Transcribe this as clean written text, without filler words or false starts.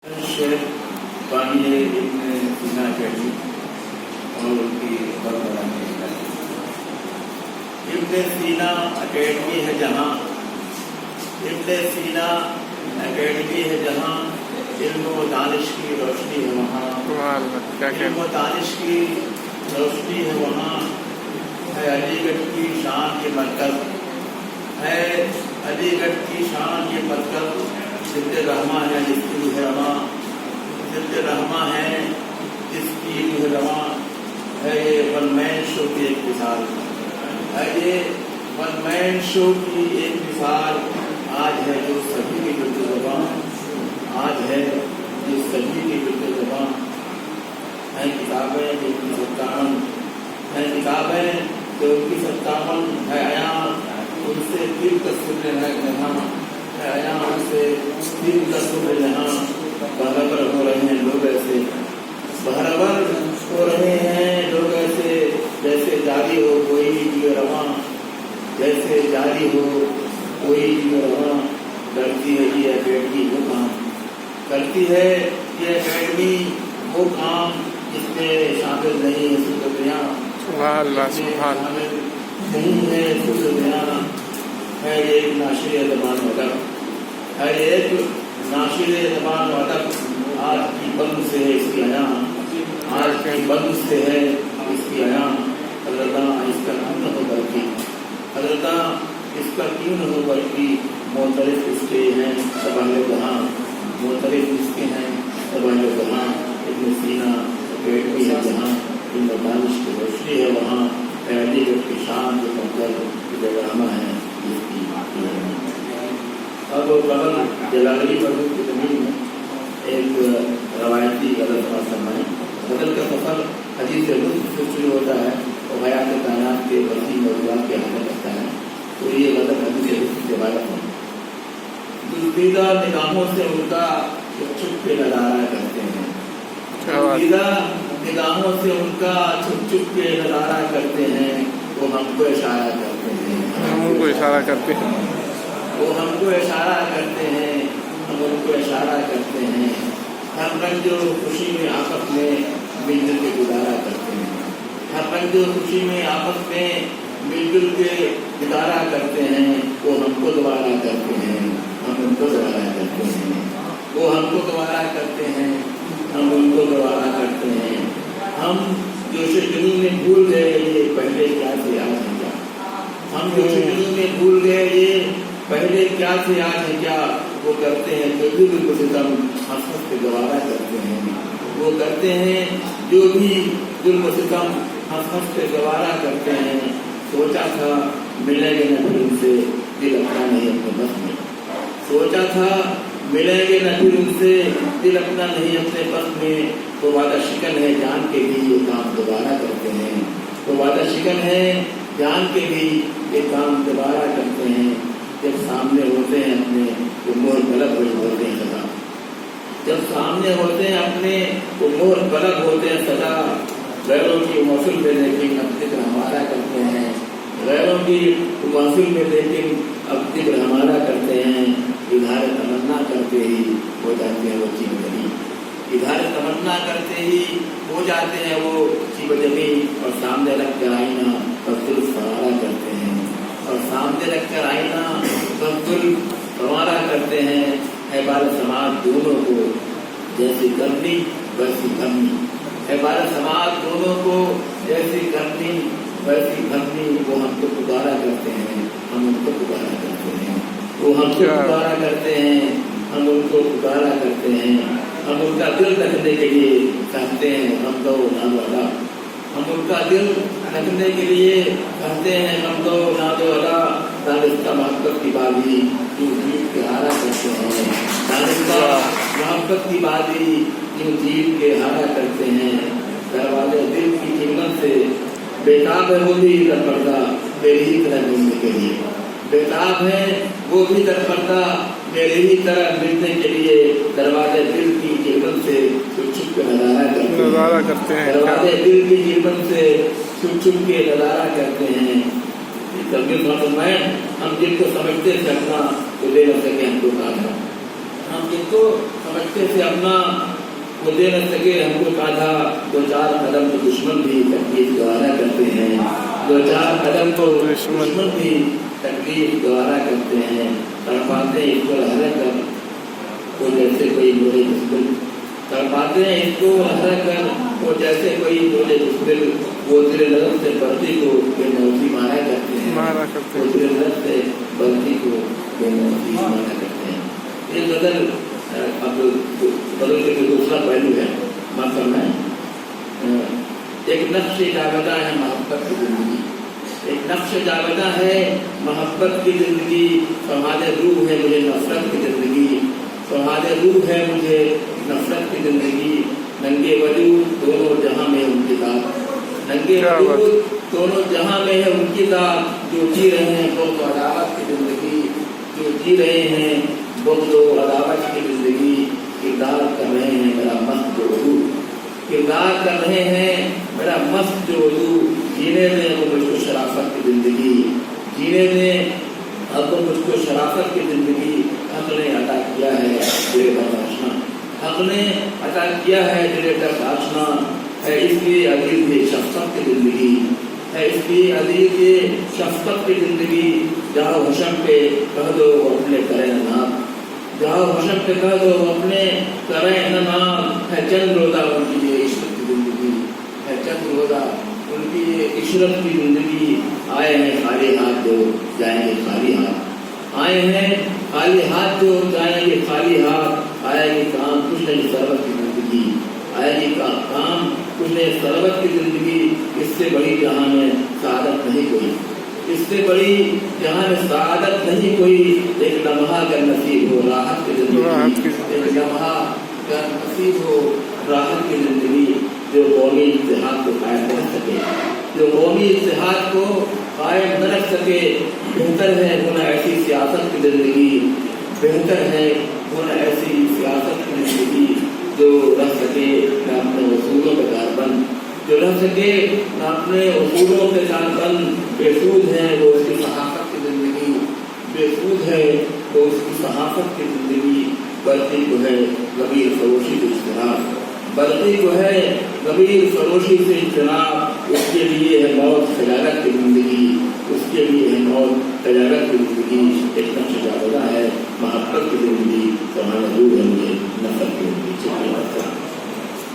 शेख बानिए इब्न सीना अकेडमी और उनकी बरकरारी इब्न सीना अकेडमी है जहाँ इब्न सीना अकेडमी है जहाँ इल्म व दानिश की रोशनी है वहाँ इल्म व दानिश की रोशनी है वहाँ है अलीगढ़ की शान के मरकज है अलीगढ़ की शान के मरकज जिद्द रहमा है जिसकी है रवा जिद्द रहमा है जिसकी रवा है ये वन मैन शो की एक मिसाल है ये वन मैन शो की एक मिसाल आज है जो सभी की बिल्कुल ज़बान आज है जो सभी की बिल्कुल ज़बान है किताबें जो उनकी 57 है किताबें जो उनकी 57 है आया उनसे दिल तस्वीरें है जहाँ आया उनसे दिल तस्वीरें जहाँ बराबर हो रहे हैं लोग ऐसे बराबर हो रहे हैं लोग ऐसे जैसे जारी हो कोई भी रवा जैसे जारी हो कोई भी रवा करती है ये अकेडमी वो काम करती है ये अकेडमी वो काम जिसमें शामिल नहीं है सुल्तानिया शामिल नहीं है सुल्तानिया है एक नाशिर ज़बान अदब है एक नाशिर ज़बान अदब आज की बंद से है इसकी आयाम आज की बंद से है इसकी आयाम अल्लाह इसका क्यों न हो बल्कि अल्लाह इसका क्यों न हो बल्कि मोतरिफ इसके हैं तबाह जहाँ मोतरिफ इसके हैं तबाह जहाँ इब्न सीना अकेडमी है जहाँ इन दानिश की रोशनी है वहाँ अलीगढ़ की शान जो मंजर जगरामा है इसकी अब कल जलाली मस्जिद की ज़मीन में एक रवायती गज़ल का समय गज़ल का सफ़र हदीस से लुत्फ़ से शुरू होता है और हयात कायनात के वसी मौजूद के हाल करता है तो ये गज़ल हदीस से लुत्फ़ से वाला है दुर्दीदा निगाहों से उनका छुप के नज़ारा करते हैं दुर्दीदा निगाहों से उनका छुप के नज़ारा करते हैं वो हमको इशारा करते हैं हमको इशारा करते हैं वो हमको इशारा करते हैं हम उनको इशारा करते हैं हर रंग जो खुशी में आपस में मिलजुल के गुजारा करते हैं हर रंग जो खुशी में आपस में मिलजुल के गुजारा करते हैं वो हमको दोबारा करते हैं हम उनको दोबारा करते हैं वो हमको दोबारा करते हैं हम उनको दोबारा करते हैं हम जोश जुनून में भूल गए ये पहले क्या से आज है क्या हम जोश जुनून में भूल गए ये पहले क्या से आज है क्या वो करते हैं जो भी बिल्कुल सितम हंस हंस के गवारा करते हैं वो करते हैं जो भी जुल्म सितम हंस हंस के गवारा करते हैं सोचा था मिलेंगे न फिर उनसे दिल अपना नहीं अपने बस में सोचा था मिलेंगे न फिर उनसे दिल अपना नहीं अपने बस में तो वादा शिकन है जान के भी ये काम दोबारा करते हैं तो वादा शिकन है जान के भी ये काम दोबारा करते हैं जब सामने होते हैं अपने तो मोर गलत हो होते हैं सदा जब सामने होते हैं अपने तो मोर गलत होते हैं सदा गैरों की मौसम में लेकिन अब जिक्र हमारा करते हैं गैरों की मौसम में लेकिन अब जिक्र हमारा करते हैं इधार तमन्ना करते ही हो जाते हैं वो चीज जमी इधार तमन्ना करते ही हो जाते हैं वो चीज जमी और सामने रख कर आईना और दिल सहारा करते हैं और सामने रखकर आईना तब्दुल हमारा करते हैं हैबार समाज दोनों को जैसी करनी वैसी करनी हैबार समाज दोनों को जैसी करनी वैसी करनी वो हमको पुकारा करते हैं हम उनको पुकारा करते हैं वो हमको पुकारा करते हैं हम उनको पुकारा करते हैं हम उनका दिल रखने के लिए कहते हैं हम दो नाम वाला हम उनका दिल रखने के लिए कहते हैं हम दो ना दो अला दानिस्ता मोहब्बत की बाजी जो जीत के हारा करते हैं दानिस्ता मोहब्बत की बाजी जो जीत के हारा करते हैं दरवाजे दिल की कीमत से बेताब है वो भी दर पर्दा मेरी ही तरह मिलने के लिए बेताब है वो भी दर पर्दा मेरी ही तरह मिलने के लिए दरवाजे दिल की कीमत से छुप के नजारा करते हैं दरवाजे दिल की कीमत से छुप के नजारा करते हैं तभी हम जिनको समझते थे अपना तो ले न सके हमको कहा ہم جن کو سمجھتے سے اپنا وہ دے نہ سکے، ہم کو آدھا دو چار قدم تو دشمن بھی تکلیف گوارا کرتے ہیں، دو چار قدم تو دشمن بھی تکلیف گوارا کرتے ہیں، تڑپاتے ہیں اس کو ہر کر وہ جیسے کوئی بولے مشکل، تڑپاتے ہیں اس کو ہر کر وہ جیسے کوئی بولے مشکل، وہ تیرے لفظ سے بردی کو بے موتی مارا کرتے ہیں، وہ تیرے لفظ سے بردی کو بے موتی مارا کرتے ہیں۔ یہ غزل اب غزل کے دوسرا پہلو ہے، مثلا ایک نقش جاودہ ہے محبت کی زندگی، ایک نقش جاودہ ہے محبت کی زندگی، سواد روح ہے مجھے نفرت کی زندگی، سواد روح ہے مجھے نفرت کی زندگی، ننگے وجود دونوں جہاں میں ان کی ذات، ننگے وجود دونوں جہاں میں ہے ان کی ذات، جو جی رہے ہیں بغض و عداوت کی زندگی، جو جی رہے ہیں بغض و عداوت کی زندگی، کردار کر رہے ہیں میرا مست جو وجود، کردار کر رہے ہیں میرا مست جو وجود، جینے میں وہ مجھ کو شرافت کی زندگی، جینے میں اب وہ مجھ کو شرافت کی زندگی، حق نے عطا کیا ہے دل کا آشنا، حق نے عطا کیا ہے دل کا آشنا، ہے اس لیے عزیز یہ شفقت کی زندگی، ہے اس لیے عزیز یہ شفقت کی زندگی، جہاں حشم پہ کہہ دو اپنے کرے نام، جہاں حشم پہ کہہ دو اپنے کرے نام، ہے چند روزہ ان کی یہ عشرت کی زندگی، ہے چند روزہ ان کی یہ عشرت کی زندگی، آئے ہیں خالی ہاتھ جو جائیں گے خالی ہاتھ، آئے ہیں خالی ہاتھ جو جائیں گے خالی ہاتھ، آئے گی کام کچھ نہیں سربت کی زندگی، آئے گی کام کچھ نہیں سربت کی زندگی، اس سے بڑی جہاں میں سعادت نہیں کوئی، اس سے بڑی جہاں میں سعادت نہیں کوئی، ایک لمحہ اگر نصیب ہو راحت کی زندگی، ایک لمحہ اگر نصیب ہو راحت کی زندگی، جو قومی اتحاد کو قائم نہ رکھ سکے، جو قومی اتحاد کو قائم نہ رکھ سکے، بہتر ہے ہونا ایسی سیاست کی زندگی، بہتر ہے ہونا ایسی سیاست کی زندگی جو رکھ سکے نہ اپنے اصولوں کا کاربند، جو رکھ سکے نہ اپنے اصولوں کے کاربند، بے سود ہے وہ اس کی صحافت کی زندگی، بے سود ہے وہ اس کی صحافت کی زندگی، برقی کو ہے غبیر فروشی سے اجتناب، برقی کو ہے غبیر فروشی سے اجتناب، اس کے لیے ہے موت خجالت کی زندگی، اس کے لیے ہے موت خجالت کی زندگی، ایک نقش جاودہ ہے محبت کی زندگی، سبحان اللہ۔